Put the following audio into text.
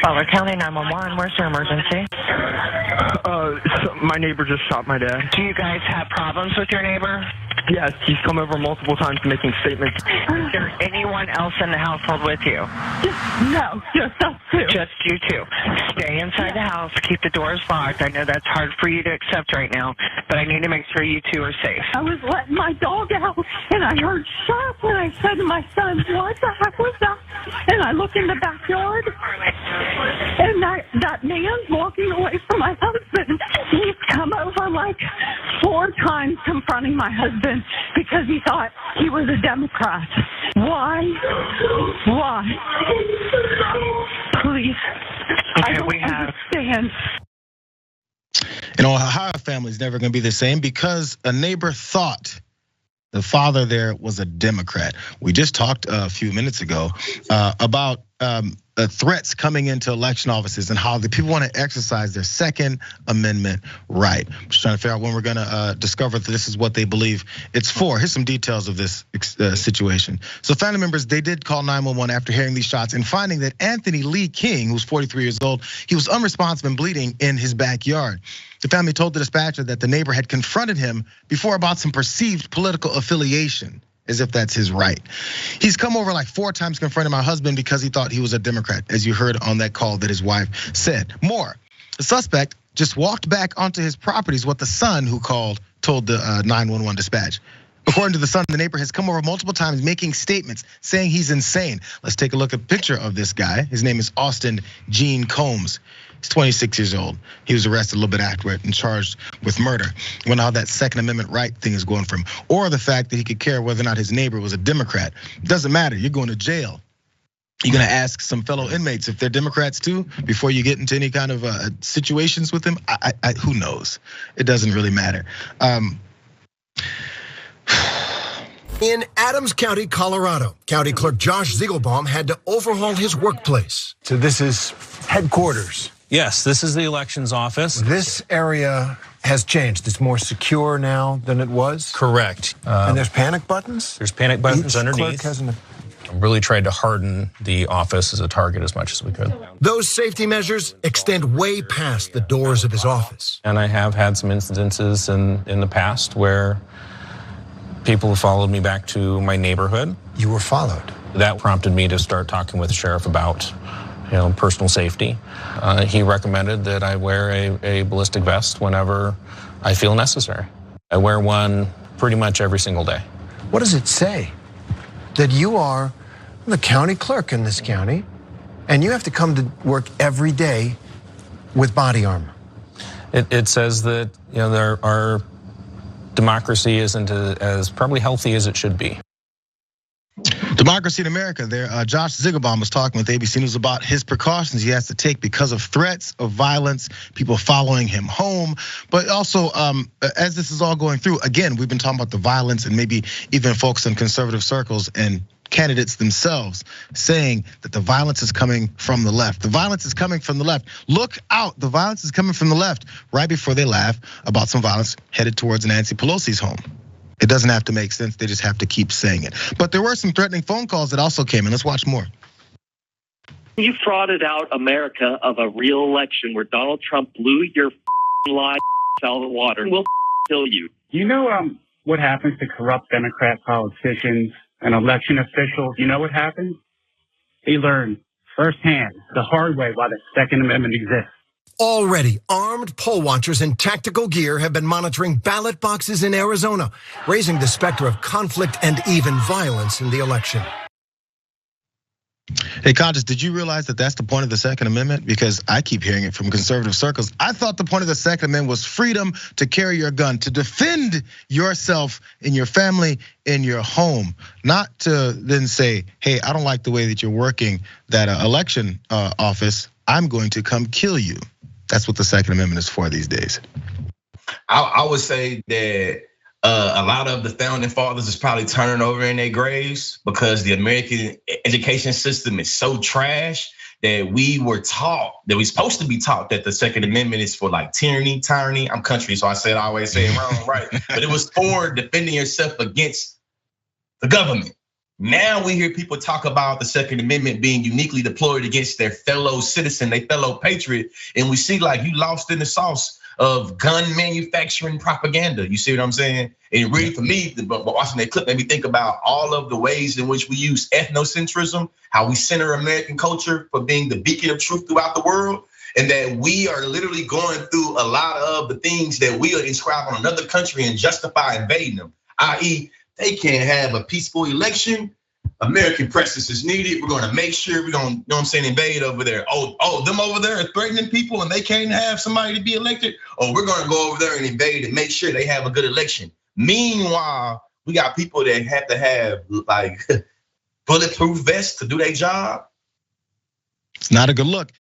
Butler County 911, where's your emergency? My neighbor just shot my dad. Do you guys have problems with your neighbor? Yes, he's come over multiple times making statements. Is there anyone else in the household with you? No, just us two. Just you two. Stay inside the house. Keep the doors locked. I know that's hard for you to accept right now, but I need to make sure you two are safe. I was letting my dog out, and I heard shots, and I said to my son, what the heck was that? And I look in the backyard, and that man's walking away from my husband. He's come over like 4 times confronting my husband because he thought he was a Democrat. Why? Why? Please. Okay, I don't understand. You know, Ohio family is never going to be the same because a neighbor thought the father there was a Democrat. We just talked a few minutes ago about threats coming into election offices and how the people want to exercise their Second Amendment right. I'm just trying to figure out when we're going to discover that this is what they believe it's for. Here's some details of this situation. So family members, they did call 911 after hearing these shots and finding that Anthony Lee King, who's 43 years old, he was unresponsive and bleeding in his backyard. The family told the dispatcher that the neighbor had confronted him before about some perceived political affiliation, as if that's his right. He's come over like 4 times confronting my husband because he thought he was a Democrat, as you heard on that call that his wife said. More, the suspect just walked back onto his property is what the son who called told the 911 dispatch. According to the son, the neighbor has come over multiple times making statements saying he's insane. Let's take a look at a picture of this guy. His name is Austin Gene Combs. He's 26 years old. He was arrested a little bit afterward and charged with murder. We know how that Second Amendment right thing is going from, or the fact that he could care whether or not his neighbor was a Democrat. It doesn't matter, you're going to jail. You're gonna ask some fellow inmates if they're Democrats too before you get into any kind of situations with them. Who knows? It doesn't really matter. In Adams County, Colorado, County Clerk Josh Ziegelbaum had to overhaul his workplace. So this is headquarters. Yes, this is the elections office. This area has changed. It's more secure now than it was. Correct. And there's panic buttons? There's panic buttons Each underneath. Clerk has an... Really tried to harden the office as a target as much as we could. Those safety measures extend way past the doors of his office. And I have had some incidences in the past where people have followed me back to my neighborhood. You were followed. That prompted me to start talking with the sheriff about personal safety. He recommended that I wear a ballistic vest whenever I feel necessary. I wear one pretty much every single day. What does it say? That you are the county clerk in this county, and you have to come to work every day with body armor. It says that our democracy isn't as probably healthy as it should be. Democracy in America there. Josh Ziegelbaum was talking with ABC News about his precautions he has to take because of threats of violence, people following him home. But also, as this is all going through, again, we've been talking about the violence and maybe even folks in conservative circles and candidates themselves saying that the violence is coming from the left. The violence is coming from the left. Look out, the violence is coming from the left right before they laugh about some violence headed towards Nancy Pelosi's home. It doesn't have to make sense, they just have to keep saying it. But there were some threatening phone calls that also came in. Let's watch more. You frauded out America of a real election where Donald Trump blew your lie out of the water. We'll kill you. You know what happens to corrupt Democrat politicians and election officials? You know what happens? They learn firsthand, the hard way, why the Second Amendment exists. Already, armed poll watchers in tactical gear have been monitoring ballot boxes in Arizona, raising the specter of conflict and even violence in the election. Hey, Conscious, did you realize that that's the point of the Second Amendment? Because I keep hearing it from conservative circles. I thought the point of the Second Amendment was freedom to carry your gun, to defend yourself and your family in your home, not to then say, hey, I don't like the way that you're working that election office. I'm going to come kill you. That's what the Second Amendment is for these days. I would say that a lot of the founding fathers is probably turning over in their graves because the American education system is so trash that we were taught, that we're supposed to be taught that the Second Amendment is for like tyranny. I'm country, so I always say it wrong, right? But it was for defending yourself against the government. Now we hear people talk about the Second Amendment being uniquely deployed against their fellow citizen, their fellow patriot, and we see like you lost in the sauce of gun manufacturing propaganda. You see what I'm saying? And really, for me, watching that clip made me think about all of the ways in which we use ethnocentrism, how we center American culture for being the beacon of truth throughout the world, and that we are literally going through a lot of the things that we inscribe on another country and justify invading them, i.e., they can't have a peaceful election. American presence is needed. We're gonna make sure we're gonna, you know what I'm saying, invade over there. Oh, them over there are threatening people and they can't have somebody to be elected. Oh, we're gonna go over there and invade and make sure they have a good election. Meanwhile, we got people that have to have like bulletproof vests to do their job. It's not a good look.